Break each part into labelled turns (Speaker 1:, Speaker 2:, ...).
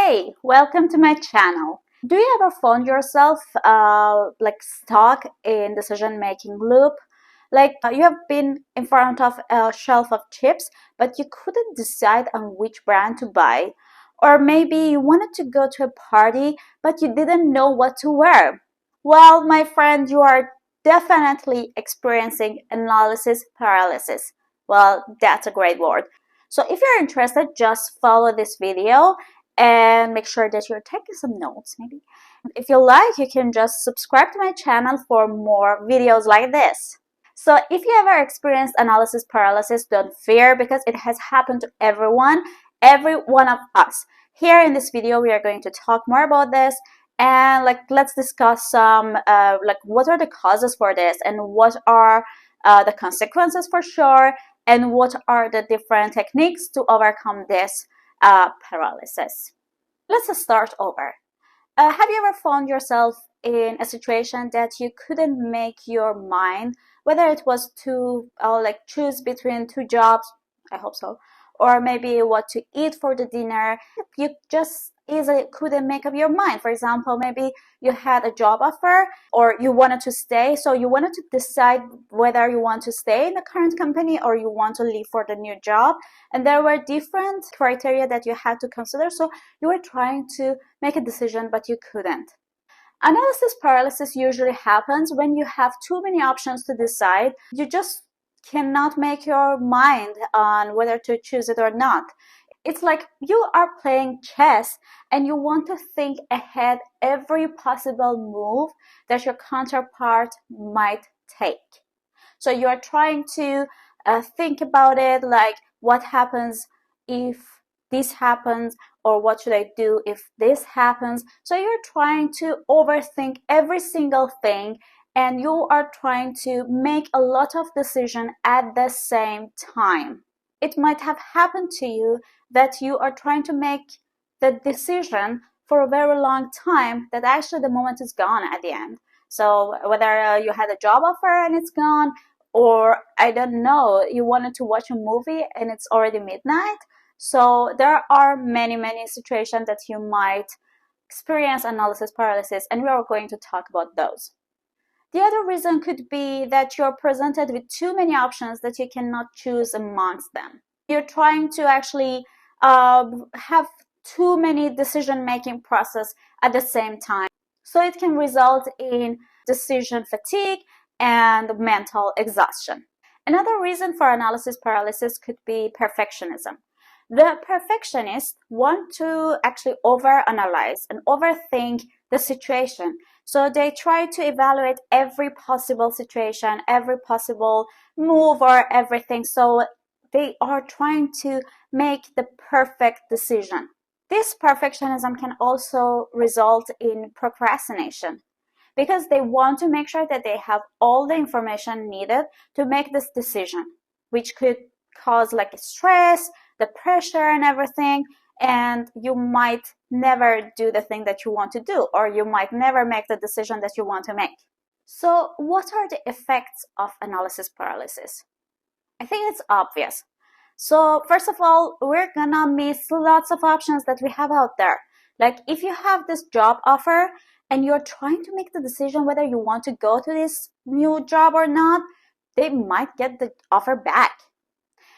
Speaker 1: Hey, welcome to my channel. Do you ever find yourself stuck in decision-making loop? You have been in front of a shelf of chips, but you couldn't decide on which brand to buy. Or maybe you wanted to go to a party, but you didn't know what to wear. Well, my friend, you are definitely experiencing analysis paralysis. Well, that's a great word. So if you're interested, just follow this video and make sure that you're taking some notes maybe. If you like, you can just subscribe to my channel for more videos like this. So if you ever experienced analysis paralysis, don't fear because it has happened to everyone, every one of us. Here in this video, we are going to talk more about this and let's discuss some what are the causes for this and what are the consequences for sure, and what are the different techniques to overcome this paralysis. Let's start over. Have you ever found yourself in a situation that you couldn't make your mind, whether it was to choose between two jobs, I hope so, or maybe what to eat for the dinner? You just easily couldn't make up your mind. For example, maybe you had a job offer or you wanted to stay, so you wanted to decide whether you want to stay in the current company or you want to leave for the new job, and there were different criteria that you had to consider, so you were trying to make a decision but you couldn't. Analysis paralysis usually happens when you have too many options to decide. You just cannot make your mind on whether to choose it or not. It's like you are playing chess and you want to think ahead every possible move that your counterpart might take. So you are trying to think about it, like what happens if this happens, or what should I do if this happens. So you're trying to overthink every single thing, and you are trying to make a lot of decisions at the same time. It might have happened to you that you are trying to make the decision for a very long time that actually the moment is gone at the end. So whether you had a job offer and it's gone, or I don't know, you wanted to watch a movie and it's already midnight. So there are many situations that you might experience analysis paralysis, and we are going to talk about those. The other reason could be that you're presented with too many options that you cannot choose amongst them. You're trying to actually have too many decision-making process at the same time. So it can result in decision fatigue and mental exhaustion. Another reason for analysis paralysis could be perfectionism. The perfectionists want to actually overanalyze and overthink the situation. So they try to evaluate every possible situation, every possible move or everything. So they are trying to make the perfect decision. This perfectionism can also result in procrastination because they want to make sure that they have all the information needed to make this decision, which could cause stress, the pressure and everything, and you might never do the thing that you want to do, or you might never make the decision that you want to make. So what are the effects of analysis paralysis? I think it's obvious. So first of all, we're gonna miss lots of options that we have out there. Like if you have this job offer and you're trying to make the decision whether you want to go to this new job or not, they might get the offer back.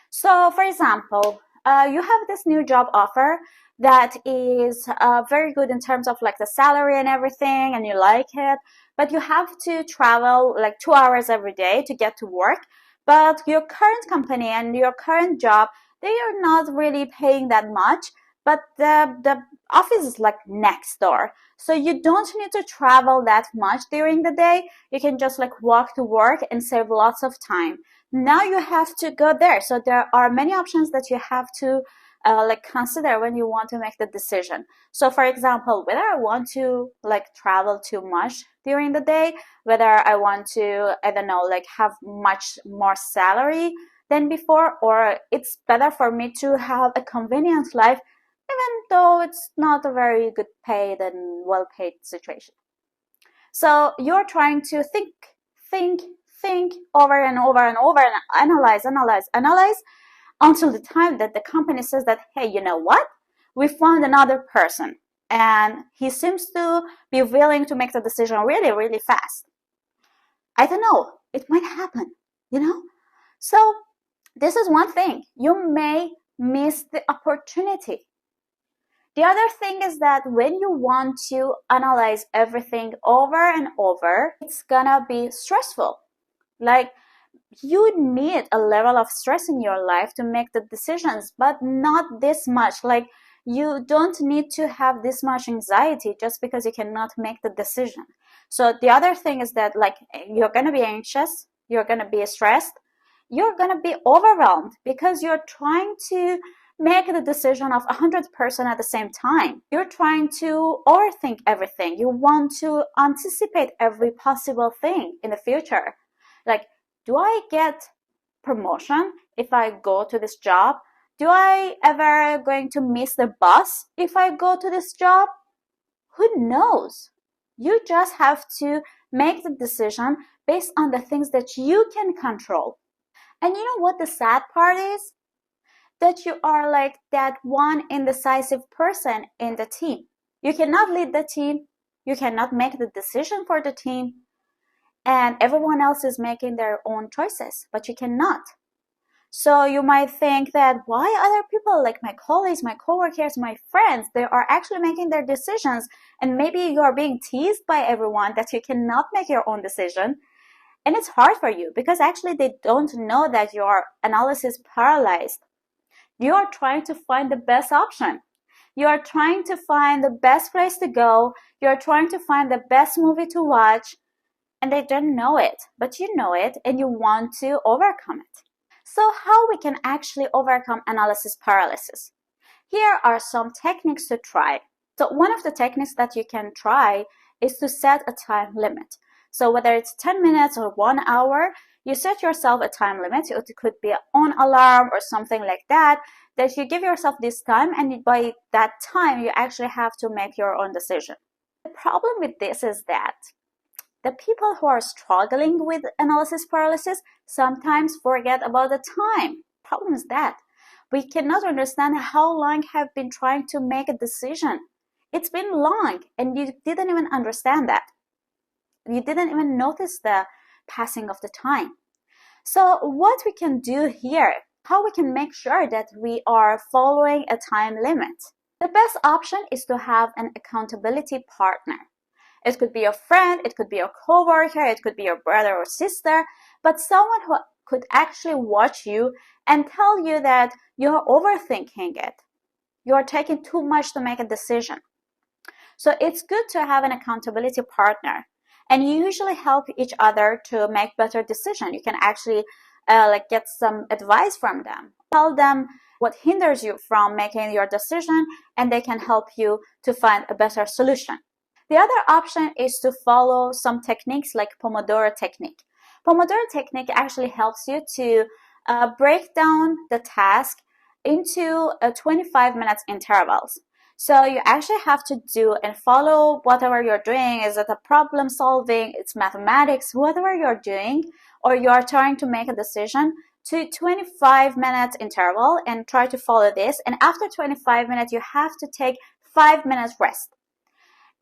Speaker 1: So for example, you have this new job offer that is very good in terms of the salary and everything, and you like it, but you have to travel 2 hours every day to get to work. But your current company and your current job, they are not really paying that much, but the office is next door. So you don't need to travel that much during the day. You can just walk to work and save lots of time. Now you have to go there. So there are many options that you have to consider when you want to make the decision. So for example, whether I want to travel too much during the day, whether I want to, I don't know, have much more salary than before, or it's better for me to have a convenient life, even though it's not a very good paid and well-paid situation. So you're trying to think over and over and over and analyze until the time that the company says that, hey, you know what? we found another person and he seems to be willing to make the decision really, really fast. I don't know, it might happen, you know? So this is one thing. You may miss the opportunity. The other thing is that when you want to analyze everything over and over, it's gonna be stressful. Like, you need a level of stress in your life to make the decisions, but not this much. Like, you don't need to have this much anxiety just because you cannot make the decision. So the other thing is that, like, you're going to be anxious, you're going to be stressed, you're going to be overwhelmed because you're trying to make the decision of 100% at the same time. You're trying to overthink everything. You want to anticipate every possible thing in the future. Like, do I get promotion if I go to this job? Do I ever going to miss the bus if I go to this job? Who knows? You just have to make the decision based on the things that you can control. And you know what the sad part is? That you are like that one indecisive person in the team. You cannot lead the team. You cannot make the decision for the team. And everyone else is making their own choices, but you cannot. So you might think that why other people, like my colleagues, my coworkers, my friends, they are actually making their decisions, and maybe you are being teased by everyone that you cannot make your own decision. And it's hard for you because actually they don't know that you are analysis paralyzed. You are trying to find the best option. You are trying to find the best place to go. You are trying to find the best movie to watch. And they don't know it, but you know it and you want to overcome it. So how we can actually overcome analysis paralysis? Here are some techniques to try. So one of the techniques that you can try is to set a time limit. So whether it's 10 minutes or 1 hour, you set yourself a time limit. It could be on alarm or something like that, that you give yourself this time, and by that time, you actually have to make your own decision. The problem with this is that the people who are struggling with analysis paralysis sometimes forget about the time. Problem is that we cannot understand how long have been trying to make a decision. It's been long and you didn't even understand that. You didn't even notice the passing of the time. So what we can do here, how we can make sure that we are following a time limit. The best option is to have an accountability partner. It could be your friend, it could be your coworker, it could be your brother or sister, but someone who could actually watch you and tell you that you're overthinking it. You're taking too much to make a decision. So it's good to have an accountability partner, and you usually help each other to make better decisions. You can actually get some advice from them. Tell them what hinders you from making your decision, and they can help you to find a better solution. The other option is to follow some techniques like Pomodoro technique. Pomodoro technique actually helps you to break down the task into 25 minutes intervals. So you actually have to do and follow whatever you're doing. Is it a problem solving, it's mathematics, whatever you're doing, or you're trying to make a decision, to 25 minutes interval and try to follow this. And after 25 minutes, you have to take 5 minutes rest.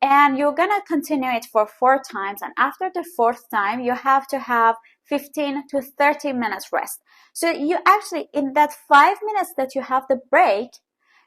Speaker 1: And you're gonna continue it for 4 times, and after the 4th time you have to have 15 to 30 minutes rest. So you actually, in that 5 minutes that you have the break,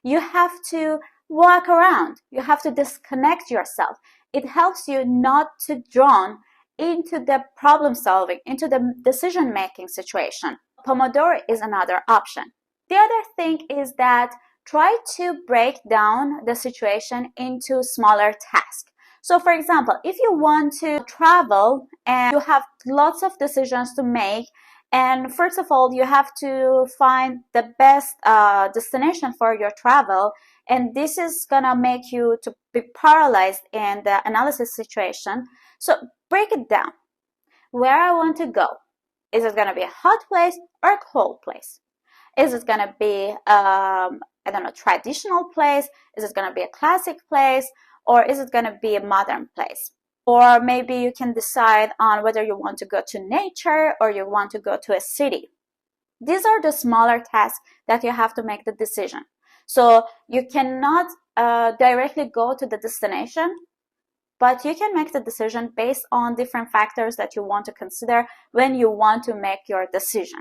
Speaker 1: you have to walk around, you have to disconnect yourself. It helps you not to drown into the problem solving, into the decision making situation. Pomodoro is another option. The other thing is that try to break down the situation into smaller tasks. So for example, if you want to travel and you have lots of decisions to make, and first of all, you have to find the best destination for your travel, and this is gonna make you to be paralyzed in the analysis situation. So break it down. Where I want to go. Is it gonna be a hot place or a cold place? Is it gonna be I don't know, traditional place? Is it going to be a classic place? Or is it going to be a modern place? Or maybe you can decide on whether you want to go to nature or you want to go to a city. These are the smaller tasks that you have to make the decision. So you cannot directly go to the destination, but you can make the decision based on different factors that you want to consider when you want to make your decision.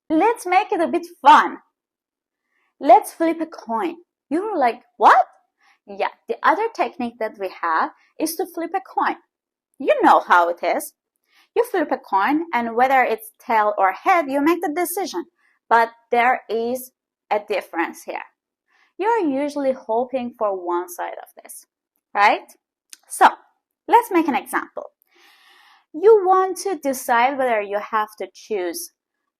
Speaker 1: Let's make it a bit fun. Let's flip a coin. You're like, what? Yeah, the other technique that we have is to flip a coin. You know how it is. You flip a coin, and whether it's tail or head, you make the decision. But there is a difference here. You're usually hoping for one side of this, right? So, let's make an example. You want to decide whether you have to choose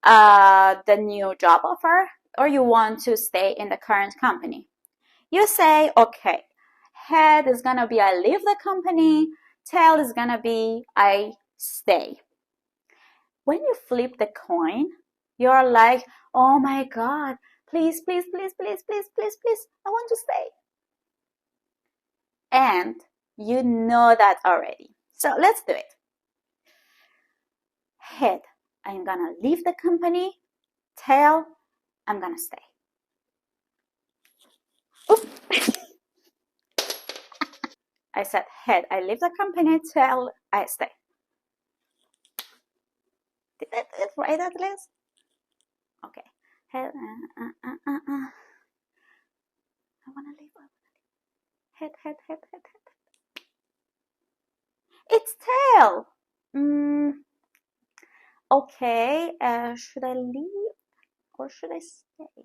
Speaker 1: the new job offer or you want to stay in the current company. You say, okay, head is gonna be I leave the company, tail is gonna be I stay. When you flip the coin, you're like, oh my God, please, please, please, please, please, please, please, I want to stay. And you know that already. So let's do it. Head, I'm gonna leave the company. Tail, I'm gonna stay. Oops. I said head, I leave the company. Tail, I stay. Did I do it right at least? Okay. Head, I wanna leave. Head, head, head, head, head. It's tail. Okay. Should I leave or should I stay?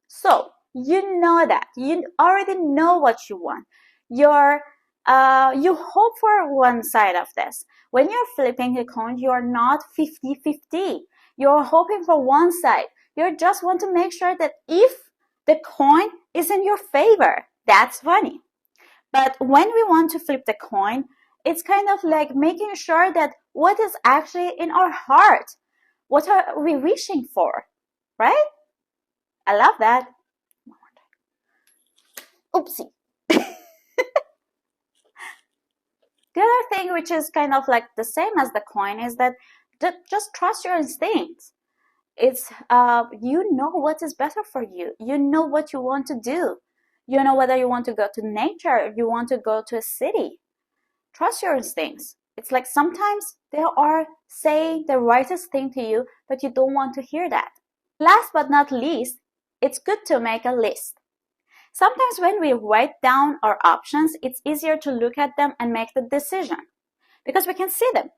Speaker 1: So you know that you already know what you want. You hope for one side of this. When you're flipping a coin, you're not 50-50. You're hoping for one side. You just want to make sure that if the coin is in your favor, that's funny. But when we want to flip the coin, it's kind of like making sure that what is actually in our heart. What are we wishing for, right? I love that. Oopsie. The other thing, which is kind of like the same as the coin, is that just trust your instincts. It's you know what is better for you. You know what you want to do. You know whether you want to go to nature, or you want to go to a city. Trust your instincts. It's like sometimes they are saying the rightest thing to you, but you don't want to hear that. Last but not least, it's good to make a list. Sometimes when we write down our options, it's easier to look at them and make the decision because we can see them.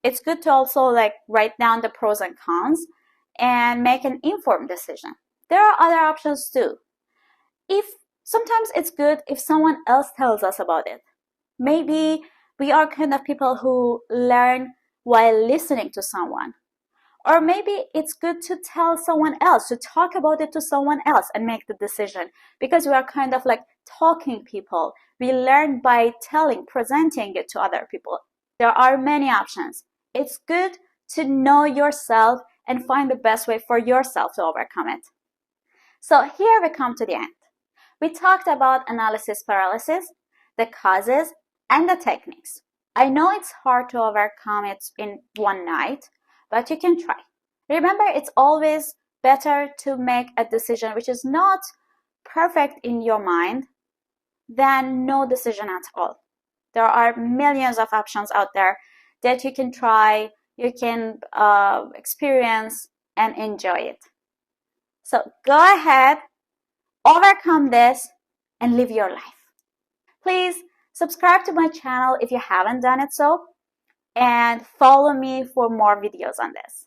Speaker 1: It's good to also like write down the pros and cons and make an informed decision. There are other options too. If sometimes it's good if someone else tells us about it. Maybe we are kind of people who learn while listening to someone. Or maybe it's good to tell someone else, to talk about it to someone else and make the decision because we are kind of like talking people. We learn by telling, presenting it to other people. There are many options. It's good to know yourself and find the best way for yourself to overcome it. So here we come to the end. We talked about analysis paralysis, the causes, and the techniques. I know it's hard to overcome it in one night, but you can try. Remember, it's always better to make a decision which is not perfect in your mind than no decision at all. There are millions of options out there that you can try, you can experience and enjoy it. So go ahead, overcome this, and live your life. Please subscribe to my channel if you haven't done it so, and follow me for more videos on this.